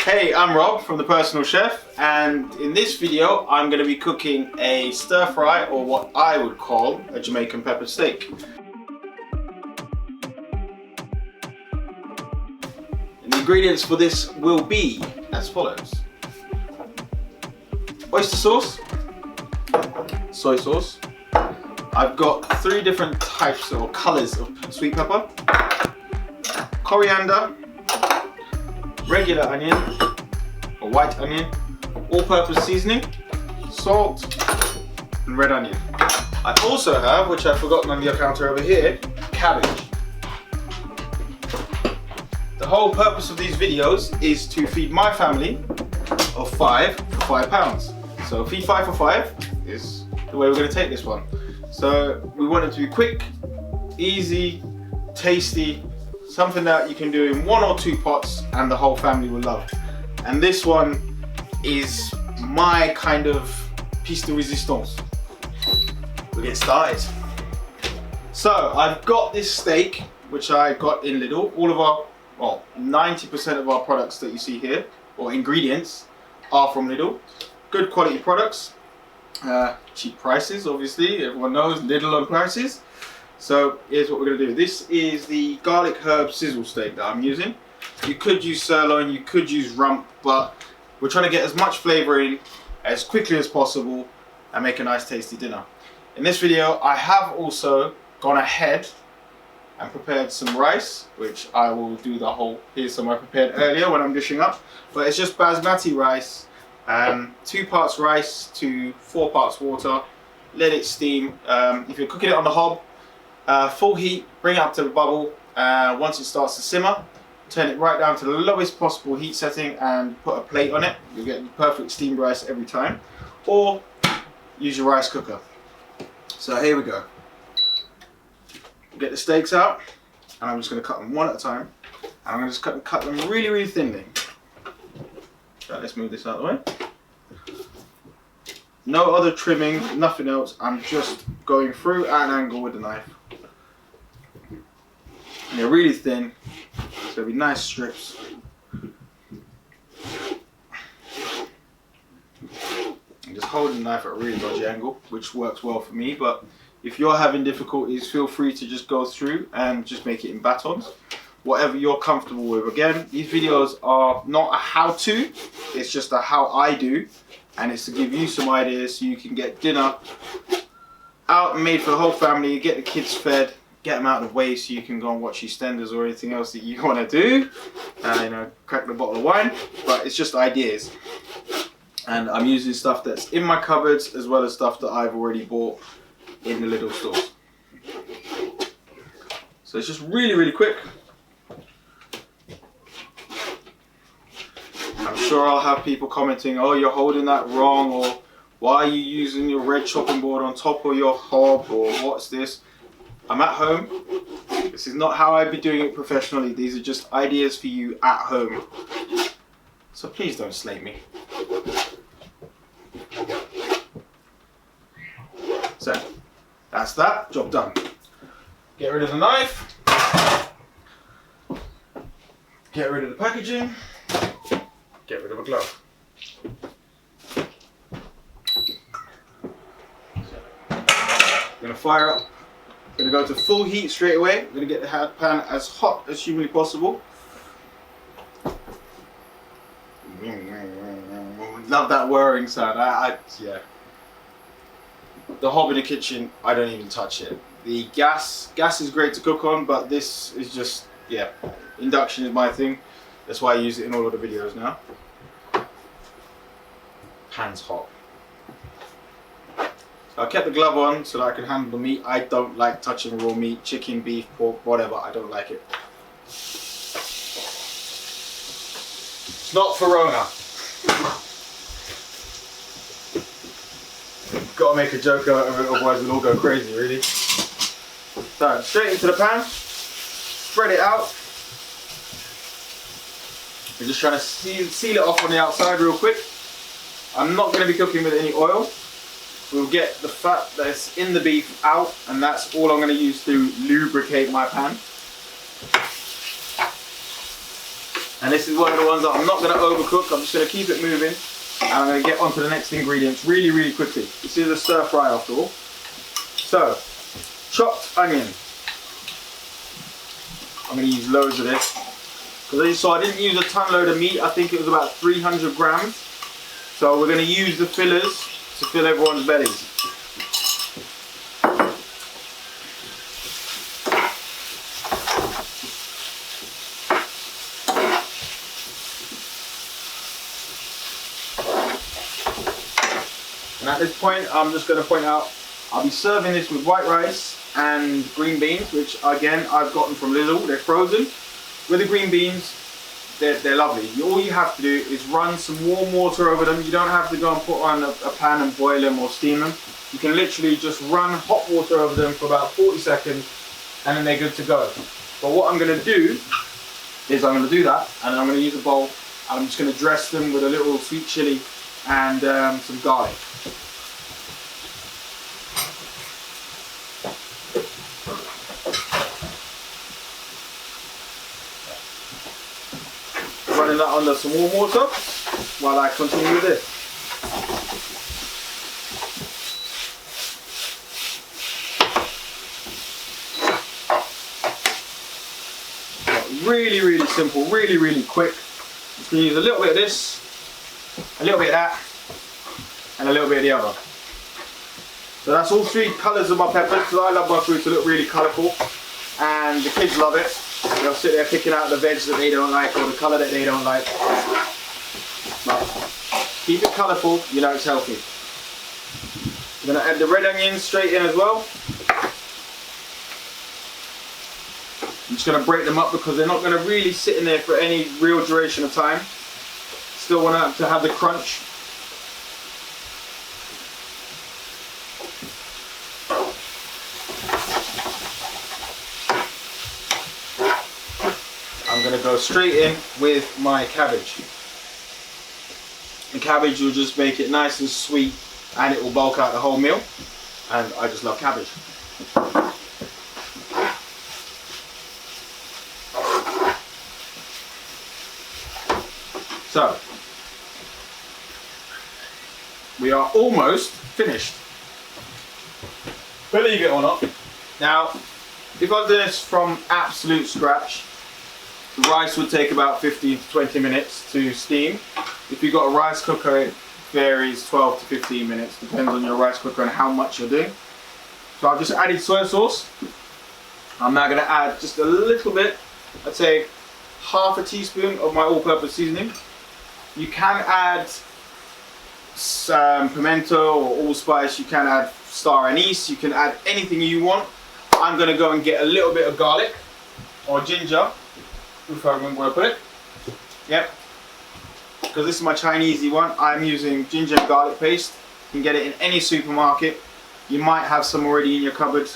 Hey, I'm Rob from The Personal Chef, and in this video I'm going to be cooking a stir fry, or what I would call a Jamaican pepper steak. And the ingredients for this will be as follows: oyster sauce, soy sauce. I've got 3 different types or colours of sweet pepper, coriander, regular onion or white onion, all-purpose seasoning, salt and red onion. I also have, which I've forgotten on the counter over here, cabbage. The whole purpose of these videos is to feed my family of 5 for £5. So feed 5 for 5 is the way we're going to take this one. So we want it to be quick, easy, tasty, something that you can do in 1 or 2 pots and the whole family will love. And this one is my kind of piece de resistance. We'll get started. So I've got this steak, which I got in Lidl. All of our, well, 90% of our products that you see here, or ingredients, are from Lidl. Good quality products. Cheap prices, obviously, everyone knows Lidl on prices. So here's what we're going to do. This is the garlic herb sizzle steak that I'm using. You could use sirloin, you could use rump, but we're trying to get as much flavour in as quickly as possible and make a nice tasty dinner. In this video I have also gone ahead and prepared some rice, which I will do the whole, here's some I prepared earlier when I'm dishing up, but it's just basmati rice. 2 parts rice to 4 parts water. Let it steam. If you're cooking it on the hob, full heat, bring it up to the bubble. Once it starts to simmer, turn it right down to the lowest possible heat setting and put a plate on it. You'll get the perfect steamed rice every time. Or use your rice cooker. So here we go. Get the steaks out, and I'm just going to cut them one at a time. And I'm going to just cut them really, really thinly. So let's move this out of the way. No other trimming, nothing else. I'm just going through at an angle with the knife. And they're really thin. It's going to be nice strips. And just holding the knife at a really dodgy angle, which works well for me. But if you're having difficulties, feel free to just go through and just make it in batons. Whatever you're comfortable with. Again, these videos are not a how-to, it's just a how I do, and it's to give you some ideas so you can get dinner out and made for the whole family, get the kids fed, get them out of the way so you can go and watch EastEnders or anything else that you want to do, you know, crack the bottle of wine, but it's just ideas. And I'm using stuff that's in my cupboards as well as stuff that I've already bought in the Lidl stores. So it's just really, really quick. I'm sure I'll have people commenting, oh, you're holding that wrong, or why are you using your red chopping board on top of your hob, or what's this? I'm at home. This is not how I'd be doing it professionally. These are just ideas for you at home. So please don't slate me. So, that's that. Job done. Get rid of the knife. Get rid of the packaging. Get rid of a glove. I'm going to fire up. I'm going to go to full heat straight away. I'm going to get the pan as hot as humanly possible. Love that whirring sound. Yeah. The hob in the kitchen, I don't even touch it. The gas is great to cook on, but this is just, yeah, induction is my thing. That's why I use it in all of the videos now. Pan's hot. So I kept the glove on so that I can handle the meat. I don't like touching raw meat, chicken, beef, pork, whatever. I don't like it. It's not for Rona. Gotta make a joke out of it, otherwise we'll all go crazy, really. So, straight into the pan. Spread it out. We're just trying to seal it off on the outside real quick. I'm not going to be cooking with any oil. We'll get the fat that's in the beef out, and that's all I'm going to use to lubricate my pan. And this is one of the ones that I'm not going to overcook. I'm just going to keep it moving. And I'm going to get onto the next ingredients really, really quickly. This is a stir fry after all. So, chopped onion. I'm going to use loads of this. Because as you saw, I didn't use a ton load of meat. I think it was about 300 grams. So we're going to use the fillers to fill everyone's bellies. And at this point, I'm just going to point out, I'll be serving this with white rice and green beans, which again, I've gotten from Lidl. They're frozen. With the green beans, they're lovely. All you have to do is run some warm water over them. You don't have to go and put on a pan and boil them or steam them. You can literally just run hot water over them for about 40 seconds and then they're good to go. But what I'm going to do is I'm going to do that and I'm going to use a bowl. I'm just going to dress them with a little sweet chili and some garlic. Running that under some warm water while I continue with this. Really, really simple, really, really quick. Just going to use a little bit of this, a little bit of that, and a little bit of the other. So that's all three colours of my peppers, because I love my food to look really colourful, and the kids love it. They'll sit there picking out the veg that they don't like or the colour that they don't like. But keep it colourful, you know it's healthy. I'm going to add the red onions straight in as well. I'm just going to break them up because they're not going to really sit in there for any real duration of time. Still want to have the crunch. I'm going to go straight in with my cabbage. The cabbage will just make it nice and sweet and it will bulk out the whole meal. And I just love cabbage. So, we are almost finished. Believe it or not. Now, if I've done this from absolute scratch, the rice would take about 15 to 20 minutes to steam. If you've got a rice cooker, it varies 12 to 15 minutes, depends on your rice cooker and how much you're doing. So I've just added soy sauce. I'm now going to add just a little bit, I'd say half a teaspoon of my all-purpose seasoning. You can add some pimento or allspice, you can add star anise, you can add anything you want. I'm going to go and get a little bit of garlic or ginger, if I remember where I put it. Yep. Because this is my Chinesey one, I'm using ginger and garlic paste. You can get it in any supermarket. You might have some already in your cupboard,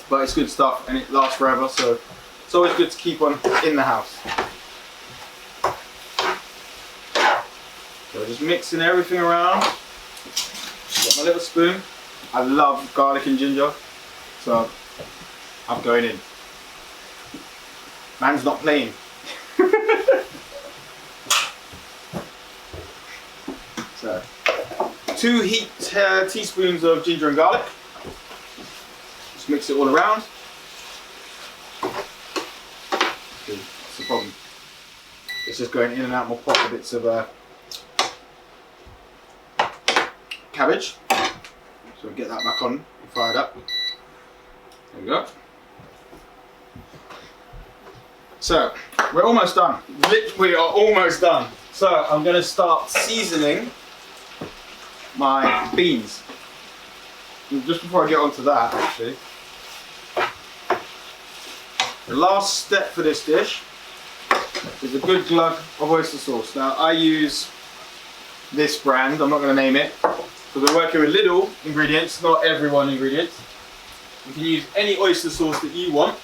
but it's good stuff and it lasts forever, so it's always good to keep one in the house. So just mixing everything around. Got my little spoon. I love garlic and ginger, so I'm going in. Man's not playing. So, 2 teaspoons of ginger and garlic. Just mix it all around. That's the problem. It's just going in and out my pot with bits of cabbage. So get that back on and fired up. There we go. So, we're almost done. We are almost done. So, I'm going to start seasoning my beans. And just before I get onto that, actually, the last step for this dish is a good glug of oyster sauce. Now, I use this brand, I'm not going to name it, because we're working with Lidl ingredients, not everyone ingredients. You can use any oyster sauce that you want,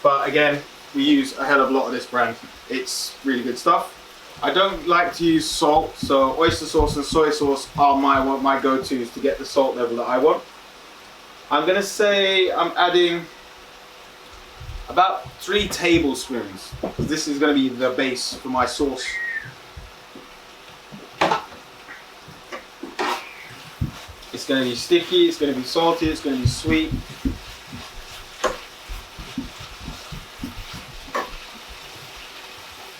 but again, we use a hell of a lot of this brand. It's really good stuff. I don't like to use salt, so oyster sauce and soy sauce are my go-tos to get the salt level that I want. I'm going to say I'm adding about 3 tablespoons. This is going to be the base for my sauce. It's going to be sticky, it's going to be salty, it's going to be sweet.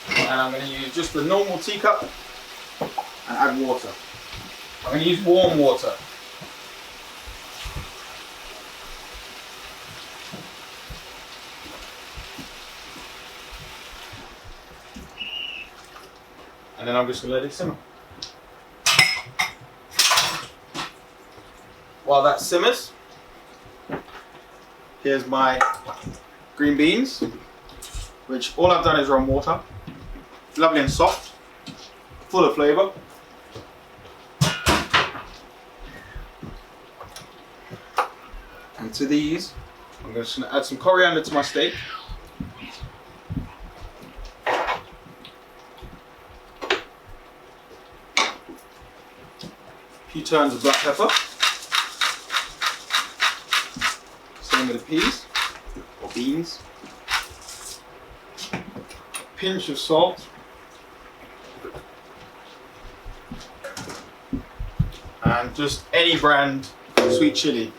And I'm going to use just the normal teacup and add water. I'm going to use warm water. And then I'm just going to let it simmer. While that simmers, here's my green beans, which all I've done is run water. Lovely and soft, full of flavour. And to these, I'm just going to add some coriander to my steak. A few turns of black pepper. Same with the peas or beans. A pinch of salt. And just any brand sweet chili.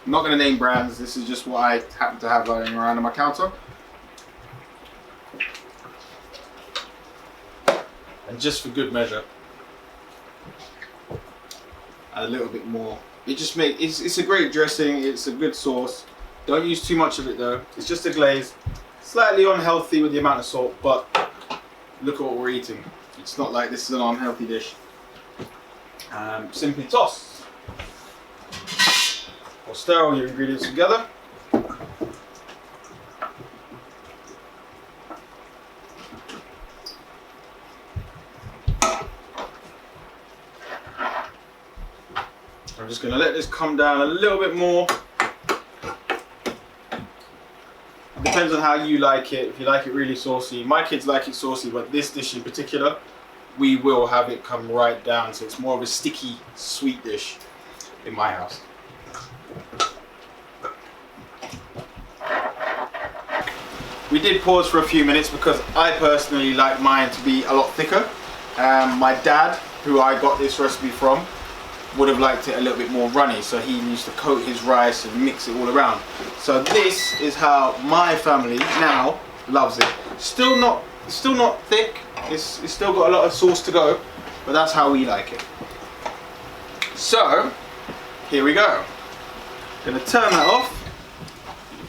I'm not going to name brands, this is just what I happen to have lying around on my counter. And just for good measure, add a little bit more. It just makes, it's a great dressing, it's a good sauce. Don't use too much of it though, it's just a glaze. Slightly unhealthy with the amount of salt, but look at what we're eating. It's not like this is an unhealthy dish. Simply toss. Or stir all your ingredients together. I'm just going to let this come down a little bit more. It depends on how you like it. If you like it really saucy, my kids like it saucy, but this dish in particular, we will have it come right down, so it's more of a sticky, sweet dish in my house. We did pause for a few minutes because I personally like mine to be a lot thicker. My dad, who I got this recipe from, would have liked it a little bit more runny, so he used to coat his rice and mix it all around. So this is how my family now loves it. Still not thick. It's still got a lot of sauce to go, but that's how we like it. So here we go. I'm going to turn that off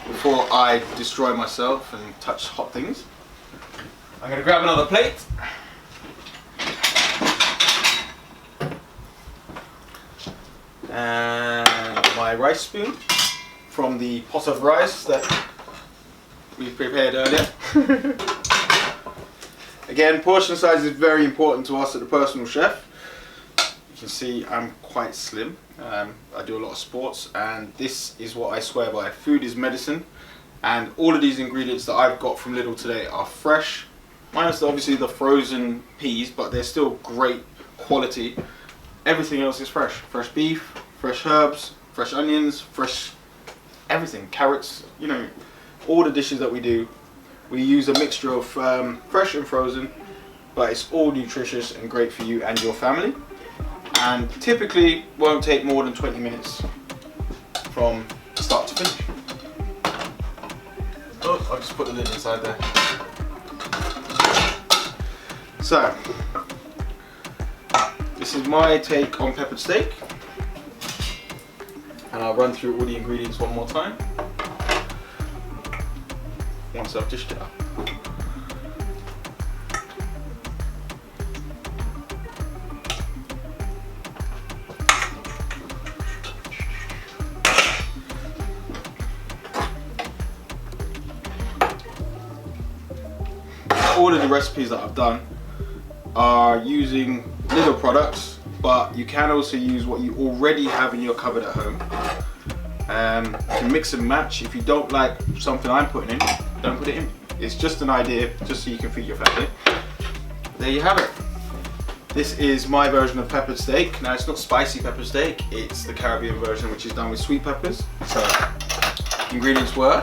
before I destroy myself and touch hot things. I'm going to grab another plate. And my rice spoon from the pot of rice that we prepared earlier. Again, portion size is very important to us at the Personal Chef. You can see I'm quite slim. I do a lot of sports, and this is what I swear by. Food is medicine, and all of these ingredients that I've got from Lidl today are fresh. Minus obviously the frozen peas, but they're still great quality. Everything else is fresh. Fresh beef, fresh herbs, fresh onions, fresh everything. Carrots, you know, all the dishes that we do. We use a mixture of fresh and frozen, but it's all nutritious and great for you and your family. And typically won't take more than 20 minutes from start to finish. Oh, I'll just put the lid inside there. So, this is my take on peppered steak. And I'll run through all the ingredients one more time. Once I've dished it up. All of the recipes that I've done are using Lidl products, but you can also use what you already have in your cupboard at home. You can mix and match. If you don't like something I'm putting in, don't put it in. It's just an idea, just so you can feed your family. There you have it. This is my version of peppered steak. Now, it's not spicy peppered steak, it's the Caribbean version, which is done with sweet peppers. So, ingredients were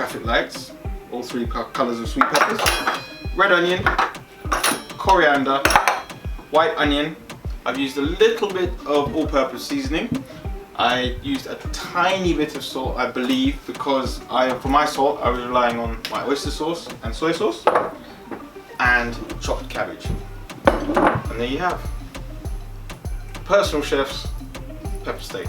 traffic lights, all three colours of sweet peppers, red onion, coriander, white onion. I've used a little bit of all-purpose seasoning. I used a tiny bit of salt, I believe, because for my salt I was relying on my oyster sauce and soy sauce and chopped cabbage. And there you have personal chef's pepper steak.